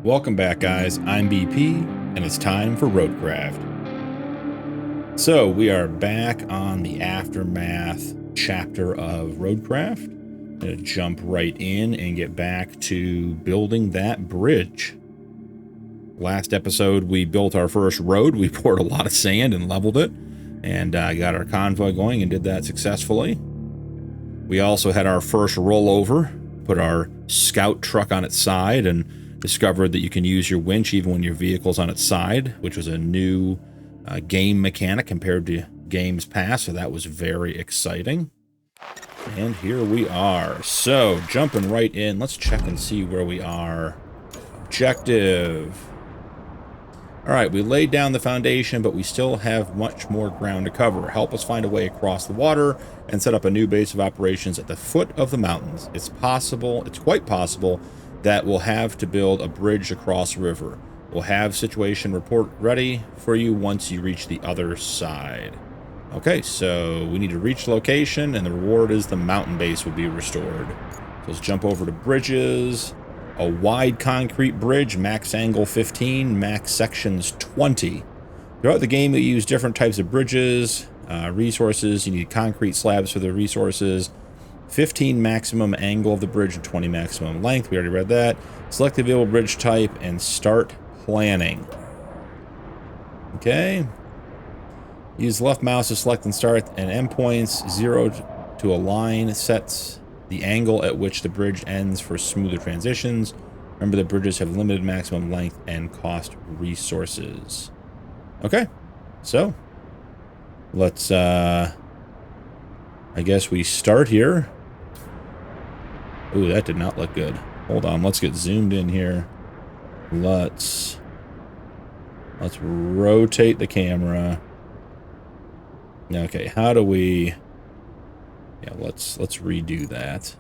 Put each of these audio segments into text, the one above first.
Welcome back, guys. I'm BP, and it's time for Roadcraft. So, we are back on the Aftermath chapter of Roadcraft. I'm going to jump right in and get back to building that bridge. Last episode, we built our first road. We poured a lot of sand and leveled it, and got our convoy going and did that successfully. We also had our first rollover, put our scout truck on its side, and discovered that you can use your winch even when your vehicle's on its side, which was a new game mechanic compared to games past, so that was very exciting. And here we are. So, jumping right in, let's check and see where we are. Objective. Alright, we laid down the foundation, but we still have much more ground to cover. Help us find a way across the water and set up a new base of operations at the foot of the mountains. It's quite possible, that we'll have to build a bridge across the river. We'll have situation report ready for you once you reach the other side. Okay, so we need to reach location, and the reward is the mountain base will be restored. So let's jump over to bridges. A wide concrete bridge, max angle 15, max sections 20. Throughout the game, we use different types of bridges, resources. You need concrete slabs for the resources. 15 maximum angle of the bridge and 20 maximum length. We already read that. Select the available bridge type and start planning. Okay. Use left mouse to select and start and endpoints. 0 to align sets the angle at which the bridge ends for smoother transitions. Remember that bridges have limited maximum length and cost resources. Okay. So, let's, I guess we start here. Ooh, that did not look good. Hold on, let's get zoomed in here. Let's rotate the camera. Okay, how do we... Yeah, let's redo that.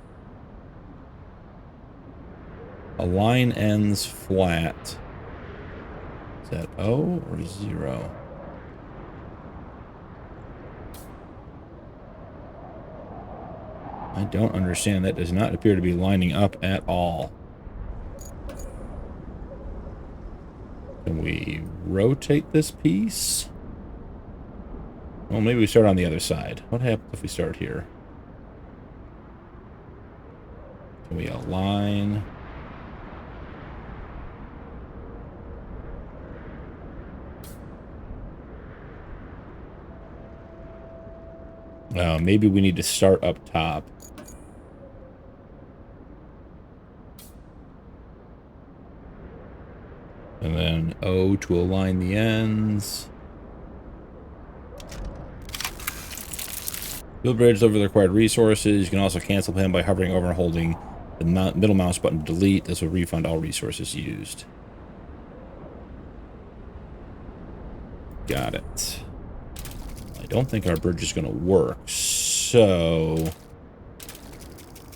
Align ends flat. Is that O or 0? I don't understand. That does not appear to be lining up at all. Can we rotate this piece? Well, maybe we start on the other side. What happens if we start here? Can we align? Maybe we need to start up top. And then O to align the ends. Build bridge over the required resources. You can also cancel plan by hovering over and holding the middle mouse button to delete. This will refund all resources used. Got it. I don't think our bridge is going to work, so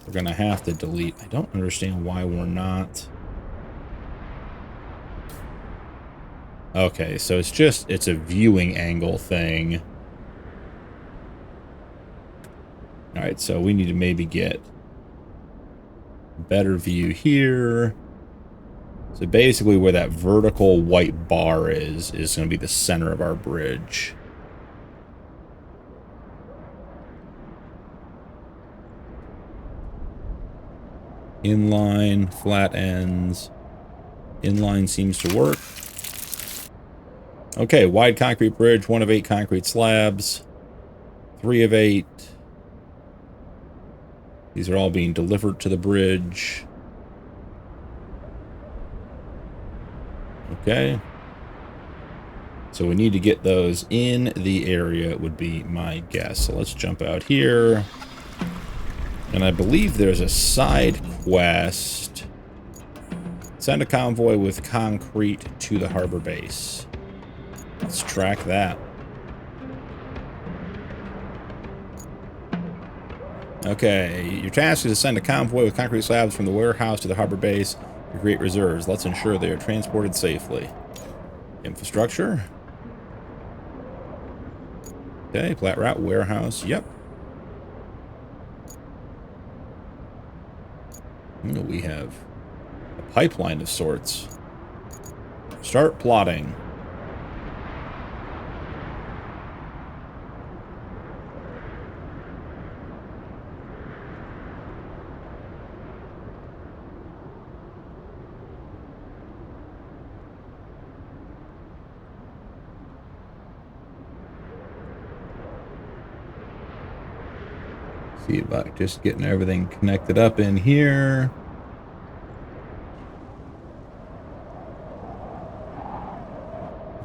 we're going to have to delete. I don't understand why we're not... Okay, so it's a viewing angle thing. Alright, so we need to maybe get a better view here. So basically where that vertical white bar is going to be the center of our bridge. Inline, flat ends. Inline seems to work. Okay, wide concrete bridge, 1 of 8 concrete slabs, 3 of 8. These are all being delivered to the bridge. Okay. So we need to get those in the area, would be my guess. So let's jump out here. And I believe there's a side quest. Send a convoy with concrete to the harbor base. Let's track that. Okay, your task is to send a convoy with concrete slabs from the warehouse to the harbor base to create reserves. Let's ensure they are transported safely. Infrastructure. Okay, plat route, warehouse, yep. We have a pipeline of sorts. Start plotting. See about just getting everything connected up in here.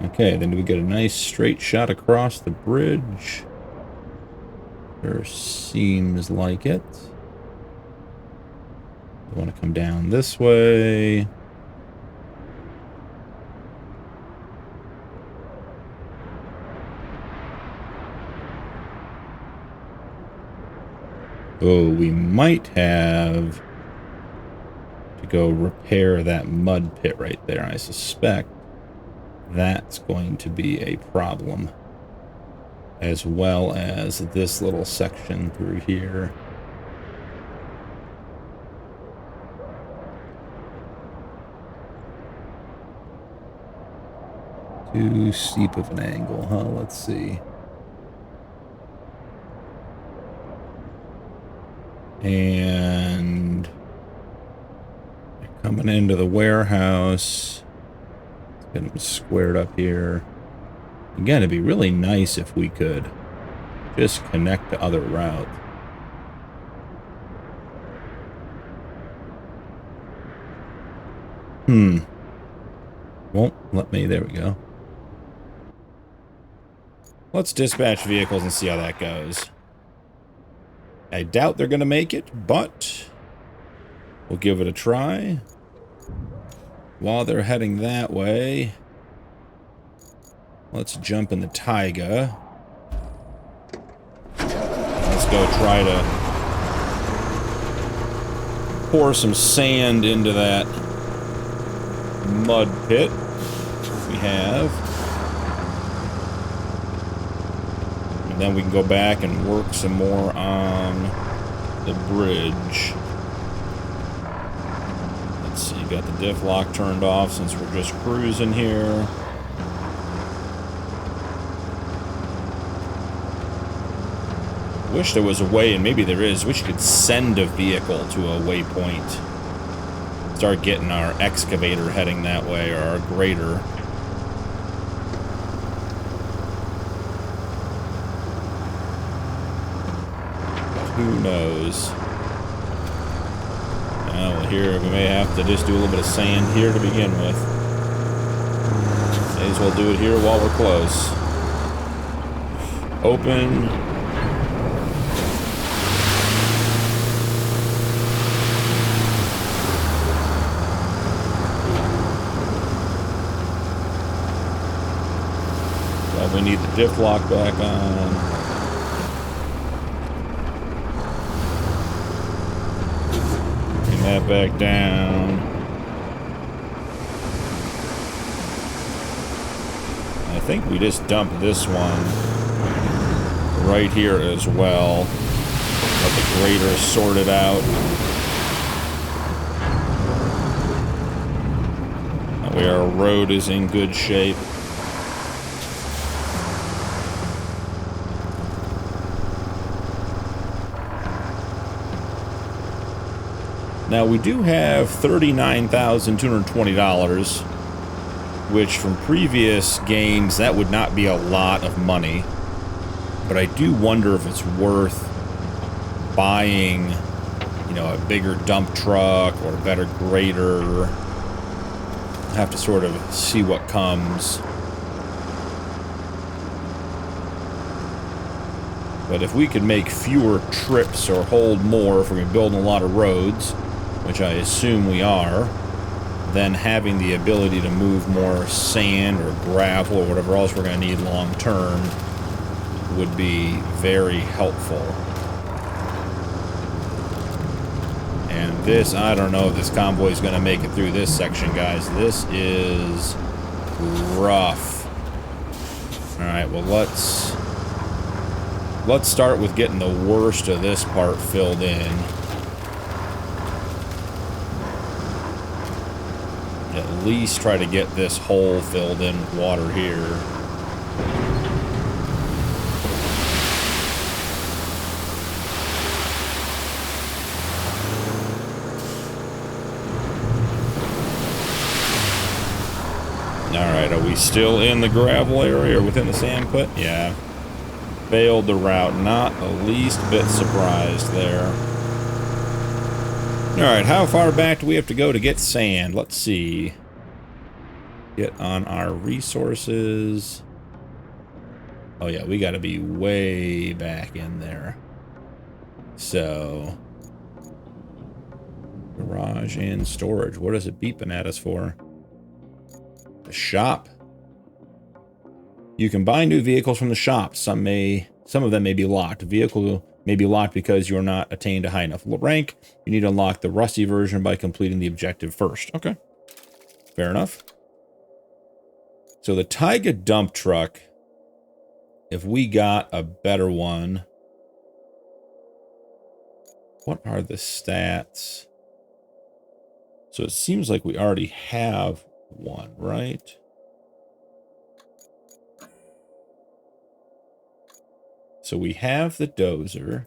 Okay, then do we get a nice straight shot across the bridge? Sure seems like it. I want to come down this way. Oh, we might have to go repair that mud pit right there. I suspect that's going to be a problem, as well as this little section through here. Too steep of an angle, huh? Let's see. And coming into the warehouse. Let's get them squared up here. Again, it'd be really nice if we could just connect to other routes. Won't let me. There we go. Let's dispatch vehicles and see how that goes. I doubt they're going to make it, but we'll give it a try. While they're heading that way, let's jump in the Taiga. Let's go try to pour some sand into that mud pit. We have. And then we can go back and work some more on the bridge. Let's see, got the diff lock turned off since we're just cruising here. Wish there was a way, and maybe there is, wish you could send a vehicle to a waypoint. Start getting our excavator heading that way, or our grader. Who knows? Well, here we may have to just do a little bit of sand here to begin with. May as well do it here while we're close. Open. Well, we need the diff lock back on. That back down. I think we just dumped this one right here as well. Let the grader sort it out. That way our road is in good shape. Now, we do have $39,220, which from previous games, that would not be a lot of money. But I do wonder if it's worth buying, you know, a bigger dump truck or a better grader. I'll have to sort of see what comes. But if we could make fewer trips or hold more, if we're building a lot of roads, which I assume we are, then having the ability to move more sand or gravel or whatever else we're going to need long term would be very helpful. And this, I don't know if this convoy is going to make it through this section, guys. This is rough. Alright, well let's start with getting the worst of this part filled in. at least try to get this hole filled in with water here. Alright, are we still in the gravel area or within the sand pit? Yeah. Failed the route. Not the least bit surprised there. Alright, how far back do we have to go to get sand? Let's see. Get on our resources. Oh yeah, we gotta be way back in there. So... garage and storage. What is it beeping at us for? The shop. You can buy new vehicles from the shop. Some of them may be locked. A vehicle may be locked because you're not attained a high enough rank. You need to unlock the rusty version by completing the objective first. Okay. Fair enough. So the Taiga dump truck, if we got a better one, what are the stats? So it seems like we already have one, right? So we have the dozer.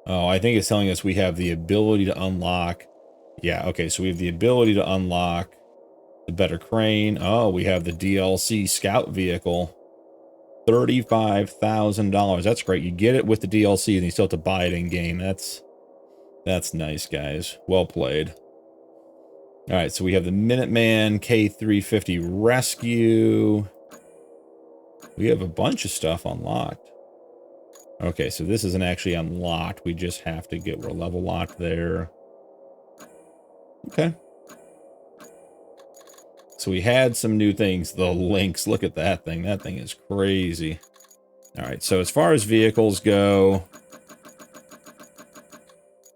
Oh, I think it's telling us we have the ability to unlock. Yeah, okay, so we have the ability to unlock the better crane. Oh, we have the DLC scout vehicle. $35,000. That's great. You get it with the DLC and you still have to buy it in game. That's nice, guys. Well played. All right, so we have the Minuteman K350 Rescue. We have a bunch of stuff unlocked. Okay, so this isn't actually unlocked. We just have to get, we're level locked there. Okay. So we had some new things. The Lynx, look at that thing. That thing is crazy. All right, so as far as vehicles go,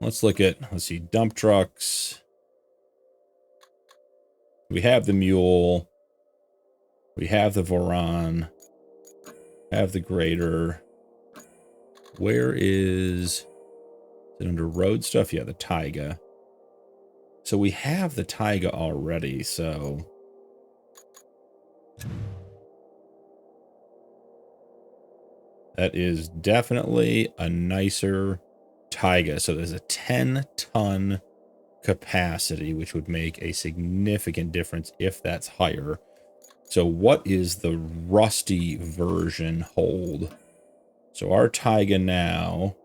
let's look at, let's see, dump trucks. We have the Mule. We have the Voron. Have the grader. Where is it under road stuff? Yeah, the Taiga. So we have the Taiga already, so that is definitely a nicer Taiga. So there's a 10-ton capacity, which would make a significant difference if that's higher. So what is the rusty version hold? So our Taiga now,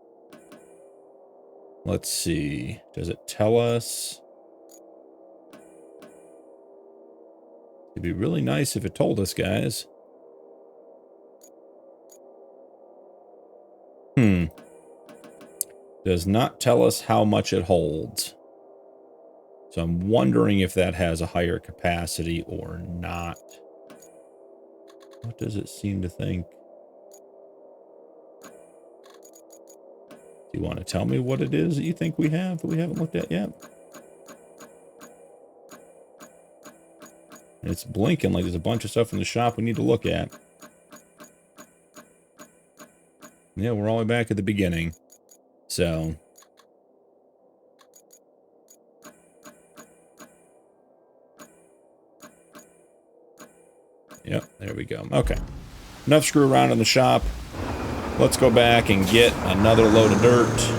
let's see, does it tell us? It'd be really nice if it told us, guys. Does not tell us how much it holds. So I'm wondering if that has a higher capacity or not. What does it seem to think? Do you want to tell me what it is that you think we have that we haven't looked at yet? It's blinking like there's a bunch of stuff in the shop we need to look at. Yeah, we're all the way back at the beginning. So... yep, there we go. Okay. Enough screw around in the shop. Let's go back and get another load of dirt.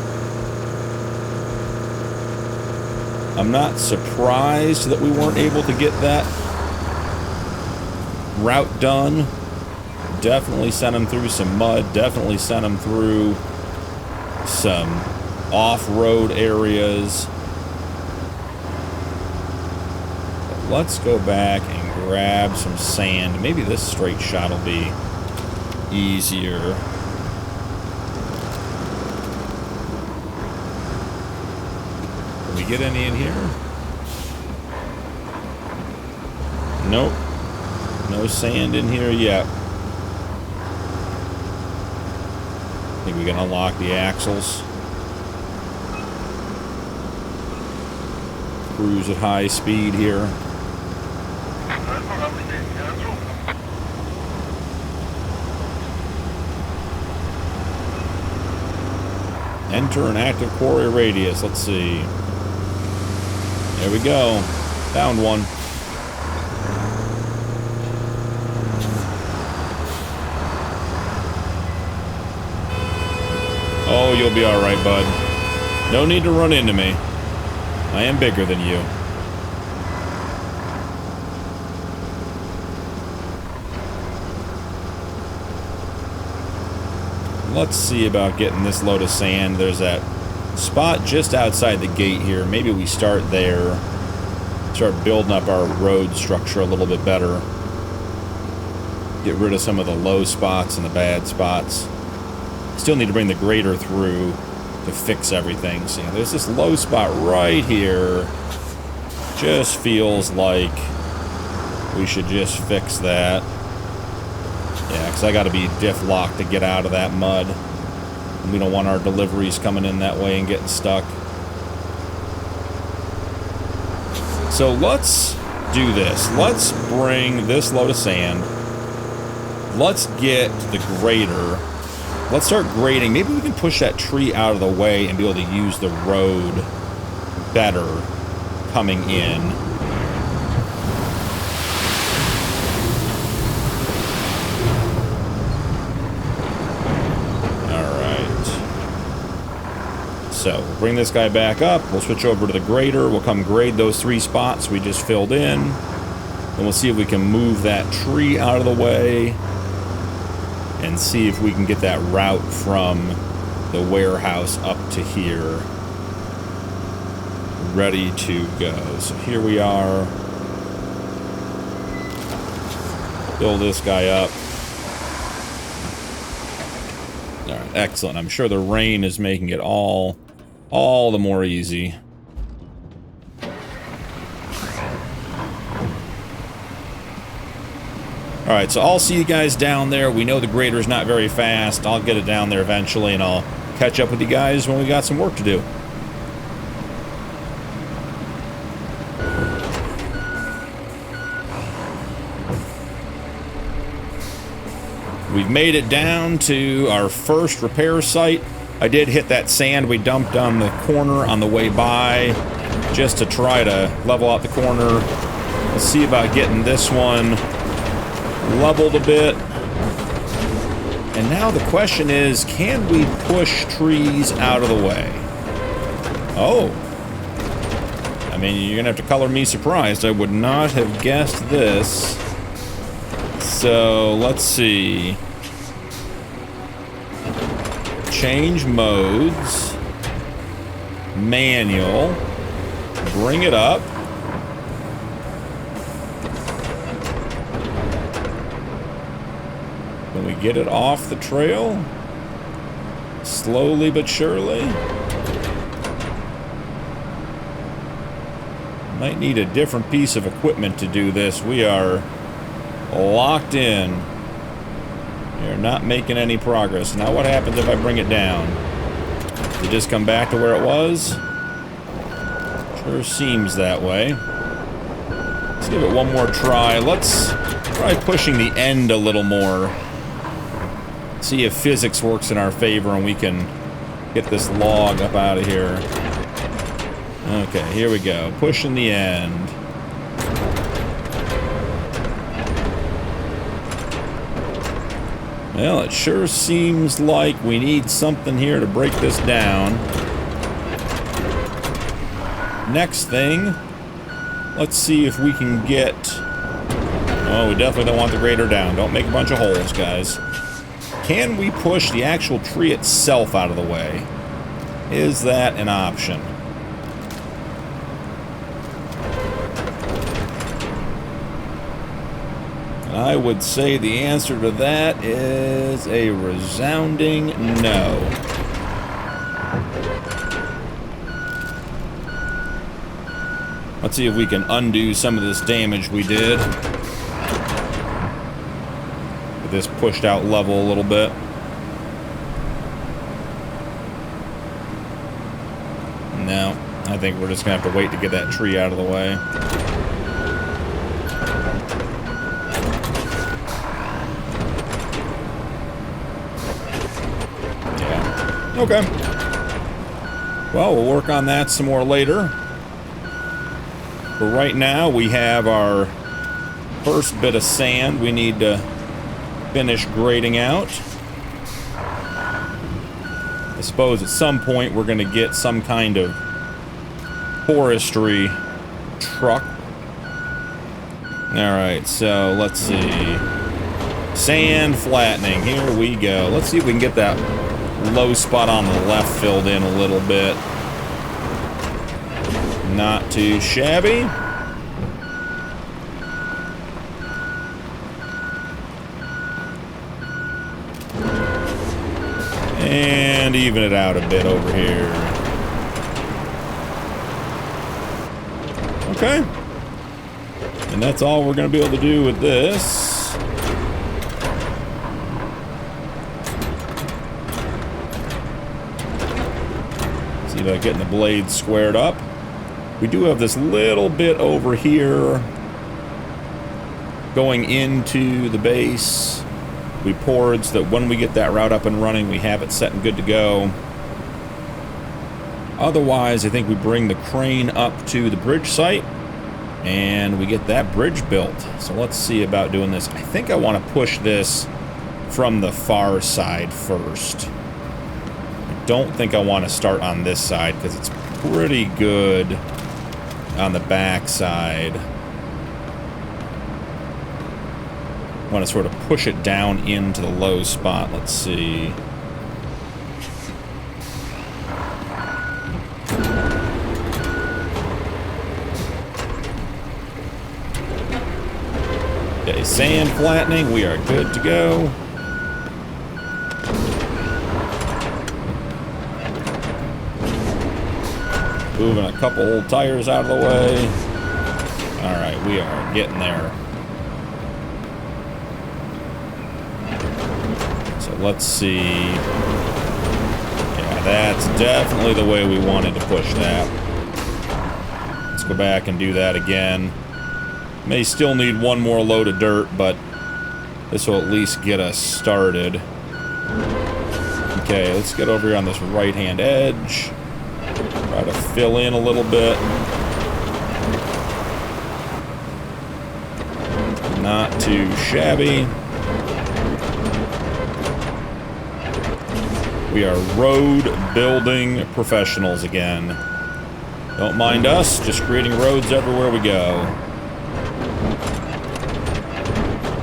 I'm not surprised that we weren't able to get that route done. Definitely sent him through some mud. Definitely sent him through some off-road areas. But let's go back and grab some sand. Maybe this straight shot will be easier. Can we get any in here? Nope. No sand in here yet. I think we can unlock the axles. Cruise at high speed here. Enter an active quarry radius. Let's see. There we go. Found one. Oh, you'll be alright, bud. No need to run into me. I am bigger than you. Let's see about getting this load of sand. There's that spot just outside the gate here. Maybe we start there. Start building up our road structure a little bit better. Get rid of some of the low spots and the bad spots. Still need to bring the grader through to fix everything. See, there's this low spot right here. Just feels like we should just fix that. Yeah, because I got to be diff locked to get out of that mud. We don't want our deliveries coming in that way and getting stuck. So let's do this. Let's bring this load of sand. Let's get the grader. Let's start grading. Maybe we can push that tree out of the way and be able to use the road better coming in. So, we'll bring this guy back up, we'll switch over to the grader, we'll come grade those 3 spots we just filled in, and we'll see if we can move that tree out of the way, and see if we can get that route from the warehouse up to here ready to go. So here we are. Build this guy up. Alright, excellent. I'm sure the rain is making it all the more easy. Alright, so I'll see you guys down there. We know the grader's not very fast. I'll get it down there eventually, and I'll catch up with you guys when we got some work to do. We've made it down to our first repair site. I did hit that sand we dumped on the corner on the way by, just to try to level out the corner. Let's see about getting this one leveled a bit. And now the question is, can we push trees out of the way? Oh. I mean, you're gonna have to color me surprised. I would not have guessed this. So, let's see. Change modes. Manual. Bring it up. Can we get it off the trail? Slowly but surely. Might need a different piece of equipment to do this. We are locked in. You're not making any progress. Now what happens if I bring it down? Does it just come back to where it was? Sure seems that way. Let's give it one more try. Let's try pushing the end a little more. See if physics works in our favor and we can get this log up out of here. Okay, here we go. Pushing the end. Well, it sure seems like we need something here to break this down. Next thing, let's see if we can get... Oh, we definitely don't want the grader down. Don't make a bunch of holes, guys. Can we push the actual tree itself out of the way? Is that an option? I would say the answer to that is a resounding no. Let's see if we can undo some of this damage we did. Get this pushed out level a little bit. No, I think we're just gonna have to wait to get that tree out of the way. Okay. Well, we'll work on that some more later. For right now, we have our first bit of sand we need to finish grading out. I suppose at some point we're going to get some kind of forestry truck. Alright, so let's see. Sand flattening. Here we go. Let's see if we can get that low spot on the left filled in a little bit. Not too shabby. And even it out a bit over here. Okay. And that's all we're going to be able to do with this. See about getting the blades squared up. We do have this little bit over here going into the base. We poured so that when we get that route up and running, we have it set and good to go. Otherwise, I think we bring the crane up to the bridge site and we get that bridge built. So let's see about doing this. I think I want to push this from the far side first. I don't think I want to start on this side because it's pretty good on the back side. I want to sort of push it down into the low spot. Let's see. Okay, sand flattening. We are good to go. Moving a couple old tires out of the way. All right, we are getting there. So let's see. Yeah, that's definitely the way we wanted to push that. Let's go back and do that again. May still need one more load of dirt, but this will at least get us started. Okay, let's get over here on this right-hand edge. Try to fill in a little bit. Not too shabby. We are road building professionals again. Don't mind us, just creating roads everywhere we go.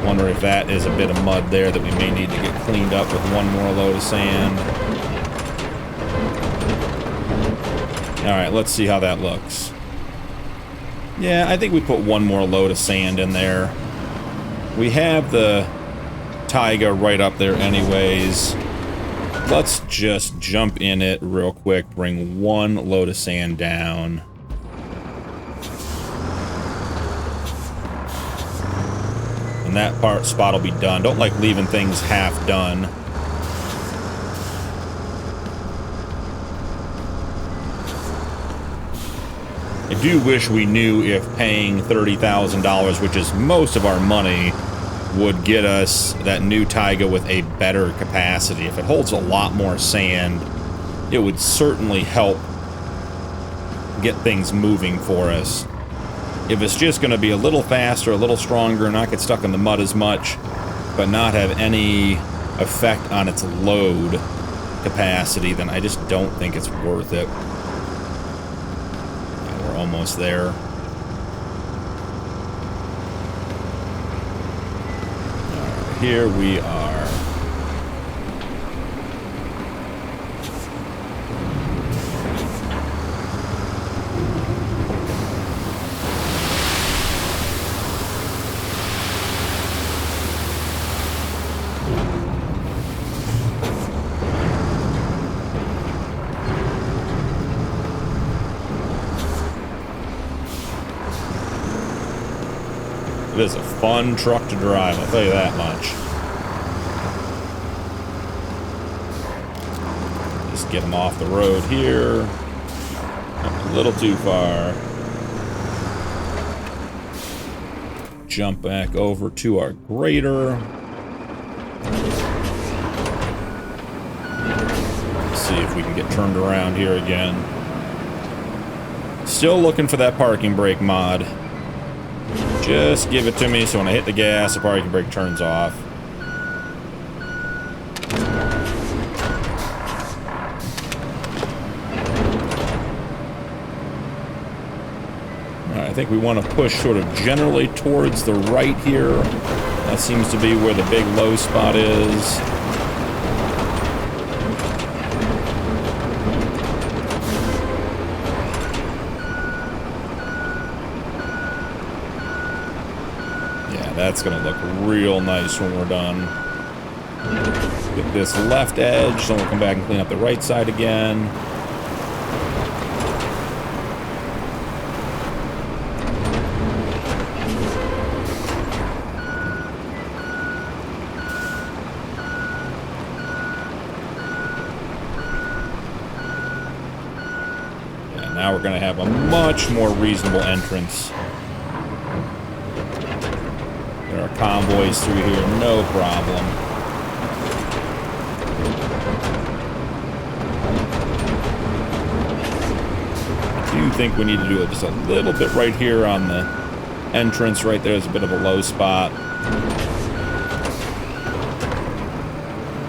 Wonder if that is a bit of mud there that we may need to get cleaned up with one more load of sand. Alright, let's see how that looks. Yeah, I think we put one more load of sand in there. We have the taiga right up there anyways. Let's just jump in it real quick, bring one load of sand down. And that spot will be done. Don't like leaving things half done. I do wish we knew if paying $30,000, which is most of our money, would get us that new taiga with a better capacity. If it holds a lot more sand, it would certainly help get things moving for us. If it's just going to be a little faster, a little stronger, not get stuck in the mud as much, but not have any effect on its load capacity, then I just don't think it's worth it. We're almost there. Here we are. It is a fun truck to drive, I'll tell you that much. Just get them off the road here. A little too far. Jump back over to our grader. Let's see if we can get turned around here again. Still looking for that parking brake mod. Just give it to me so when I hit the gas, the parking brake turns off. I think we want to push sort of generally towards the right here. That seems to be where the big low spot is. Yeah, that's going to look real nice when we're done. Get this left edge, then we'll come back and clean up the right side again. Now we're going to have a much more reasonable entrance. There are convoys through here, no problem. I do think we need to do it just a little bit right here on the entrance. Right there's a bit of a low spot.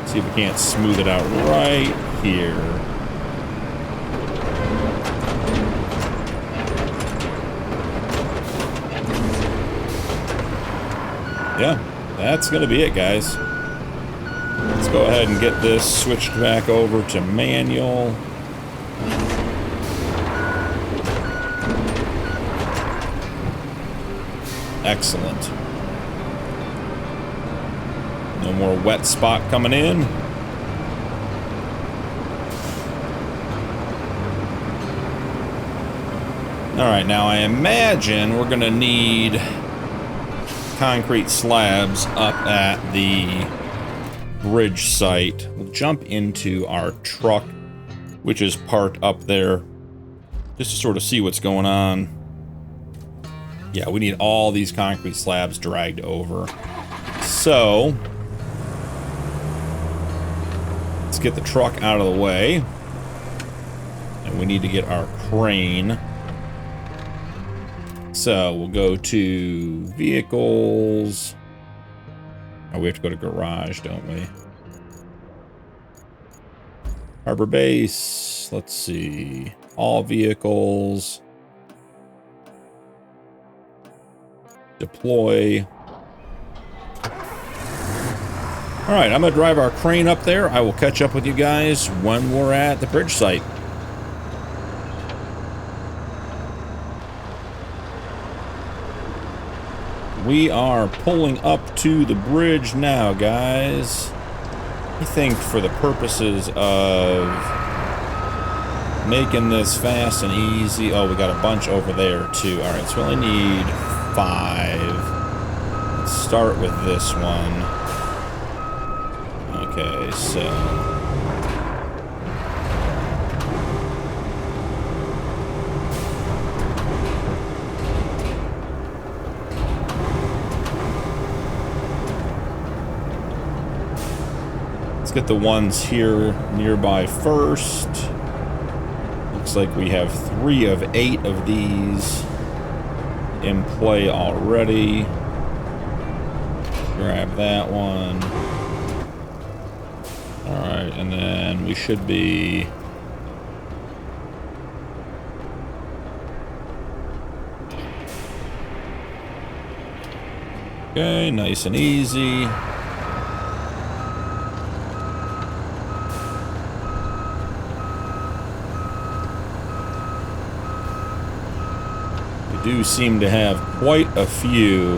See if we can't smooth it out right here. Yeah, that's going to be it, guys. Let's go ahead and get this switched back over to manual. Excellent. No more wet spot coming in. All right, now I imagine we're going to need concrete slabs up at the bridge site. We'll jump into our truck, which is parked up there, just to sort of see what's going on. Yeah, we need all these concrete slabs dragged over. So, let's get the truck out of the way. And we need to get our crane. So we'll go to vehicles. Oh, we have to go to garage, don't we? Harbor base. Let's see. All vehicles. Deploy. All right, I'm going to drive our crane up there. I will catch up with you guys when we're at the bridge site. We are pulling up to the bridge now, guys. I think for the purposes of making this fast and easy... Oh, we got a bunch over there, too. All right, so we only need 5. Let's start with this one. Okay, so... get the ones here nearby first. Looks like we have 3 of 8 of these in play already. Grab that one. Alright, and then we should be... Okay, nice and easy. Do seem to have quite a few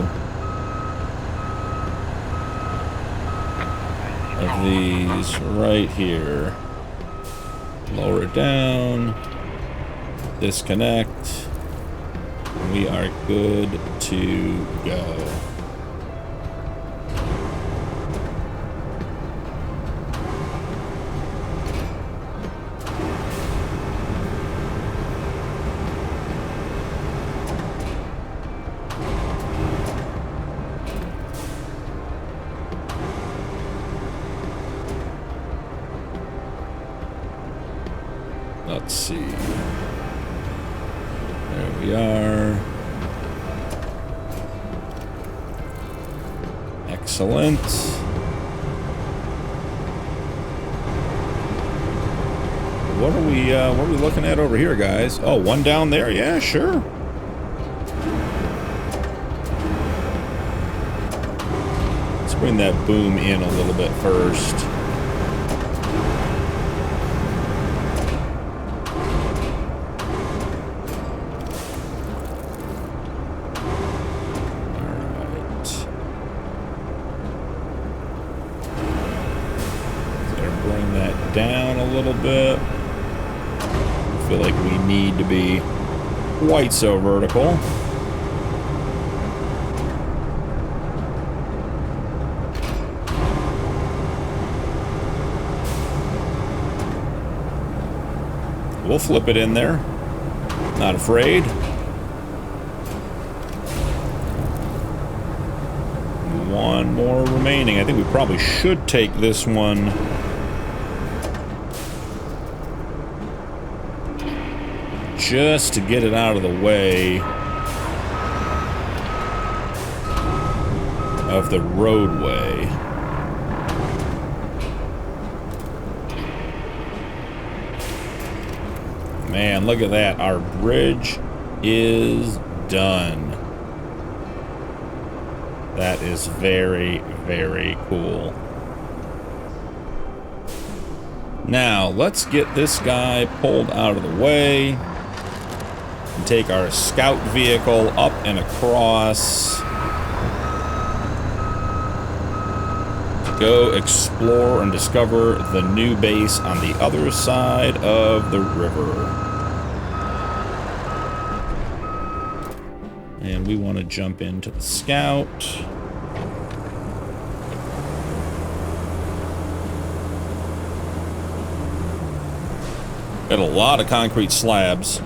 of these right here. Lower it down, disconnect, and we are good to go. Let's see. we are. Excellent. What are we looking at over here, guys? Oh, one down there? Yeah, sure. Let's bring that boom in a little bit first. Down a little bit. I feel like we need to be quite so vertical. We'll flip it in there. Not afraid. One more remaining. I think we probably should take this one. Just to get it out of the way of the roadway. Man, look at that. Our bridge is done. That is very, very cool. Now, let's get this guy pulled out of the way. And take our scout vehicle up and across. Go explore and discover the new base on the other side of the river. And we want to jump into the scout. Got a lot of concrete slabs.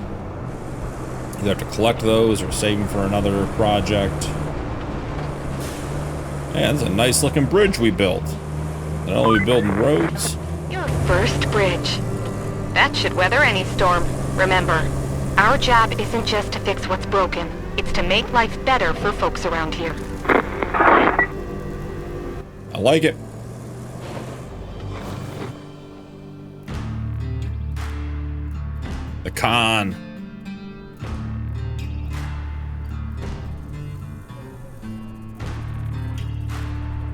You have to collect those or save them for another project. And it's a nice looking bridge we built. Not only building roads. Your first bridge. That should weather any storm. Remember, our job isn't just to fix what's broken. It's to make life better for folks around here. I like it. The Kahn.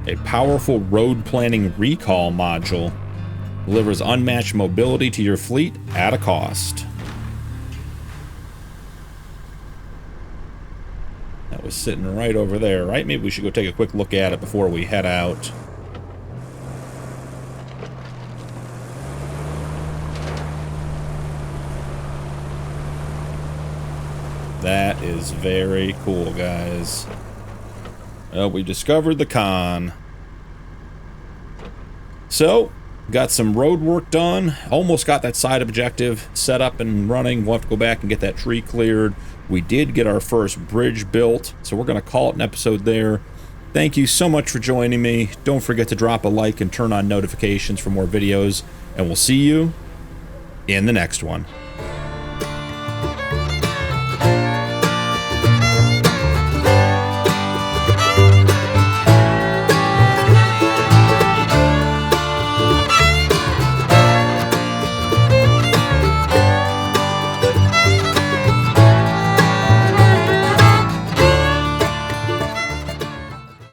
A powerful road planning recall module delivers unmatched mobility to your fleet at a cost. That was sitting right over there, right? Maybe we should go take a quick look at it before we head out. That is very cool, guys. We discovered the Kahn. So, got some road work done. Almost got that side objective set up and running. We'll have to go back and get that tree cleared. We did get our first bridge built, so we're going to call it an episode there. Thank you so much for joining me. Don't forget to drop a like and turn on notifications for more videos, and we'll see you in the next one.